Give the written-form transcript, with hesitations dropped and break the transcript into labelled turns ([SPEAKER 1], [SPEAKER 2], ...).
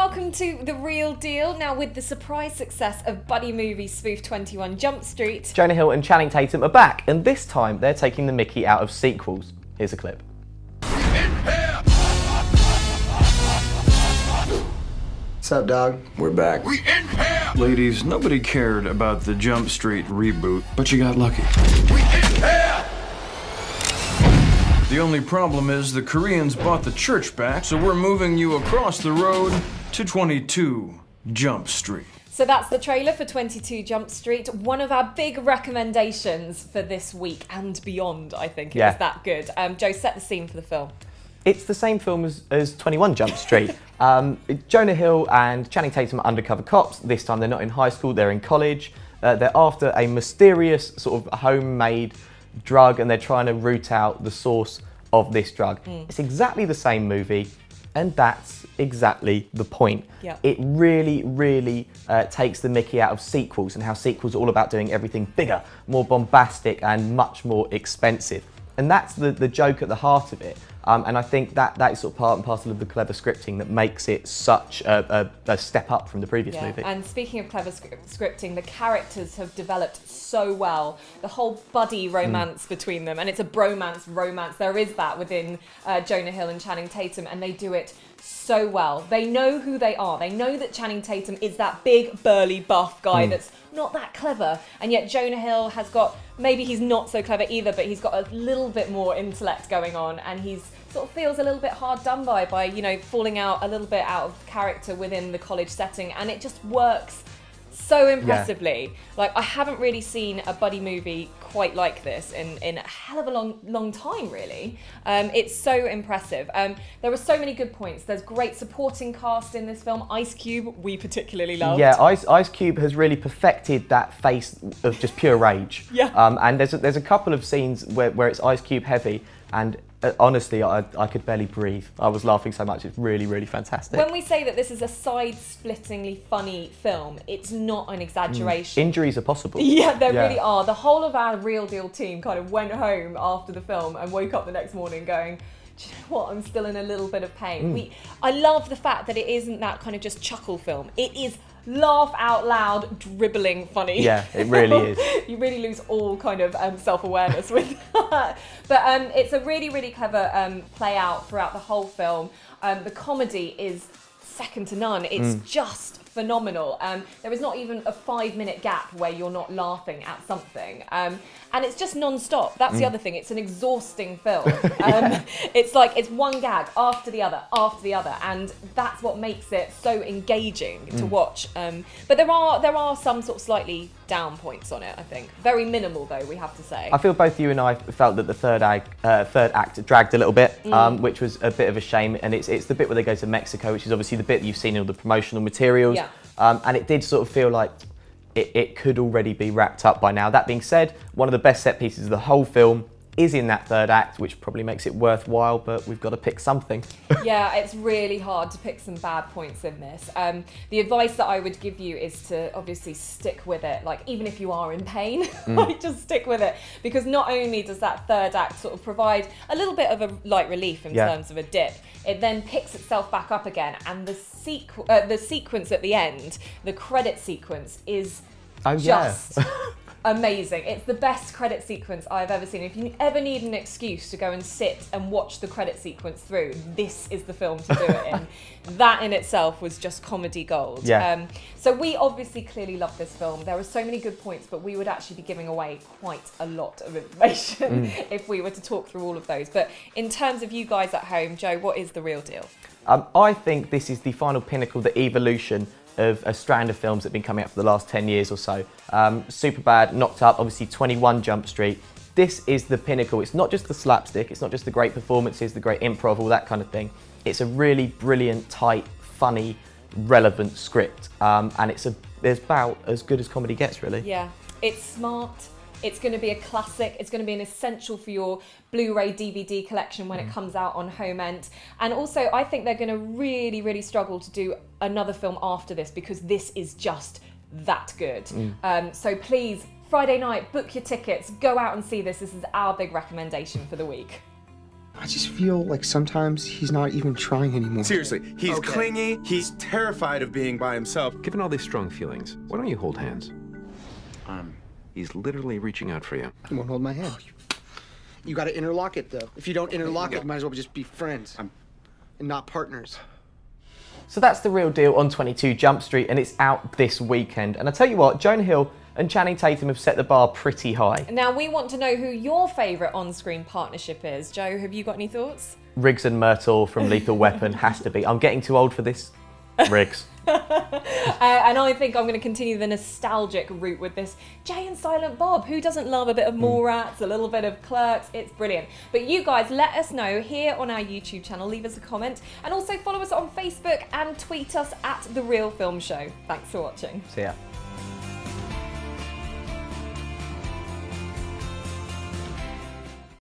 [SPEAKER 1] welcome to The Real Deal. Now, with the surprise success of buddy movie spoof 21 Jump Street,
[SPEAKER 2] Jonah Hill and Channing Tatum are back, and this time they're taking the mickey out of sequels. Here's a clip.
[SPEAKER 3] What's up, dog? We're back.
[SPEAKER 4] We in here!
[SPEAKER 5] Ladies, nobody cared about the Jump Street reboot, but you got lucky.
[SPEAKER 4] We in here!
[SPEAKER 5] The only problem is the Koreans bought the church back, so we're moving you across the road to 22 Jump Street.
[SPEAKER 1] So that's the trailer for 22 Jump Street, one of our big recommendations for this week and beyond, I think. It was that good. Joe, set the scene for the film.
[SPEAKER 2] It's the same film as 21 Jump Street. Jonah Hill and Channing Tatum are undercover cops. This time they're not in high school, they're in college. They're after a mysterious sort of homemade drug, and they're trying to root out the source of this drug. It's exactly the same movie, and that's exactly the point.
[SPEAKER 1] Yeah.
[SPEAKER 2] It really takes the mickey out of sequels and how sequels are all about doing everything bigger, more bombastic and much more expensive. And that's the joke at the heart of it. And I think that is sort of part and parcel of the clever scripting that makes it such a step up from the previous movie.
[SPEAKER 1] And speaking of clever scripting, the characters have developed so well. The whole buddy romance between them, and it's a bromance romance. There is that within Jonah Hill and Channing Tatum, and they do it so well. They know who they are. They know that Channing Tatum is that big, burly, buff guy that's not that clever, and yet Jonah Hill has got, maybe he's not so clever either, but he's got a little bit more intellect going on, and he's sort of feels a little bit hard done by, you know, falling out a little bit out of character within the college setting, and it just works so impressively.
[SPEAKER 2] Yeah.
[SPEAKER 1] Like, I haven't really seen a buddy movie quite like this in a hell of a long time, really. It's so impressive. There are so many good points. There's great supporting cast in this film. Ice Cube, we particularly loved.
[SPEAKER 2] Yeah, Ice Cube has really perfected that face of just pure rage.
[SPEAKER 1] Yeah.
[SPEAKER 2] And there's a couple of scenes where it's Ice Cube heavy, and honestly, I could barely breathe. I was laughing so much. It's really fantastic.
[SPEAKER 1] When we say that this is a side-splittingly funny film, it's not an exaggeration.
[SPEAKER 2] Injuries are possible.
[SPEAKER 1] Yeah, there really are. The whole of our Real Deal team kind of went home after the film and woke up the next morning going, do you know what, I'm still in a little bit of pain. I love the fact that it isn't that kind of just chuckle film. It is laugh out loud, dribbling funny.
[SPEAKER 2] Yeah, it really is.
[SPEAKER 1] You really lose all kind of self-awareness with that. But it's a really clever play out throughout the whole film. The comedy is second to none. It's just phenomenal. There is not even a 5-minute gap where you're not laughing at something. And it's just non-stop. That's the other thing. It's an exhausting film. It's like, it's one gag after the other, and that's what makes it so engaging to watch. But there are some sort of slightly down points on it, I think. Very minimal, though, we have to say.
[SPEAKER 2] I feel both you and I felt that the third act dragged a little bit, which was a bit of a shame. And it's the bit where they go to Mexico, which is obviously the bit that you've seen in all the promotional materials.
[SPEAKER 1] Yeah.
[SPEAKER 2] And it did sort of feel like it could already be wrapped up by now. That being said, one of the best set pieces of the whole film is in that third act, which probably makes it worthwhile, but we've got to pick something. Yeah,
[SPEAKER 1] it's really hard to pick some bad points in this. The advice that I would give you is to obviously stick with it. Like, even if you are in pain, like, just stick with it. Because not only does that third act sort of provide a little bit of a light relief in terms of a dip, it then picks itself back up again, and the sequence at the end, the credit sequence, is just amazing. It's the best credit sequence I've ever seen. If you ever need an excuse to go and sit and watch the credit sequence through, this is the film to do it in. That in itself was just comedy gold.
[SPEAKER 2] Yeah.
[SPEAKER 1] So we obviously clearly love this film. There are so many good points, but we would actually be giving away quite a lot of information if we were to talk through all of those. But in terms of you guys at home, Joe, what is The Real Deal?
[SPEAKER 2] I think this is the final pinnacle, the evolution of a strand of films that have been coming out for the last 10 years or so. Superbad, Knocked Up, obviously 21 Jump Street. This is the pinnacle. It's not just the slapstick, it's not just the great performances, the great improv, all that kind of thing. It's a really brilliant, tight, funny, relevant script. And it's about as good as comedy gets, really.
[SPEAKER 1] Yeah, it's smart. It's going to be a classic. It's going to be an essential for your Blu-ray DVD collection when it comes out on home end. And also, I think they're going to really struggle to do another film after this, because this is just that good. So please, Friday night, book your tickets, go out and see this. This is our big recommendation for the week.
[SPEAKER 3] I just feel like sometimes he's not even trying anymore.
[SPEAKER 6] Seriously, he's clingy, he's terrified of being by himself.
[SPEAKER 7] Given all these strong feelings, why don't you hold hands? He's literally reaching out for you.
[SPEAKER 3] He won't hold my hand. You gotta interlock it, though. If you don't interlock it, might as well just be friends and not partners.
[SPEAKER 2] So that's The Real Deal on 22 Jump Street, and it's out this weekend. And I tell you what, Jonah Hill and Channing Tatum have set the bar pretty high.
[SPEAKER 1] Now we want to know who your favourite on-screen partnership is. Joe, have you got any thoughts?
[SPEAKER 2] Riggs and Myrtle from Lethal Weapon has to be. I'm getting too old for this. Riggs.
[SPEAKER 1] And I think I'm going to continue the nostalgic route with this. Jay and Silent Bob. Who doesn't love a bit of Mallrats, a little bit of Clerks? It's brilliant. But you guys, let us know here on our YouTube channel. Leave us a comment. And also follow us on Facebook and tweet us at The Real Film Show. Thanks for watching.
[SPEAKER 2] See ya.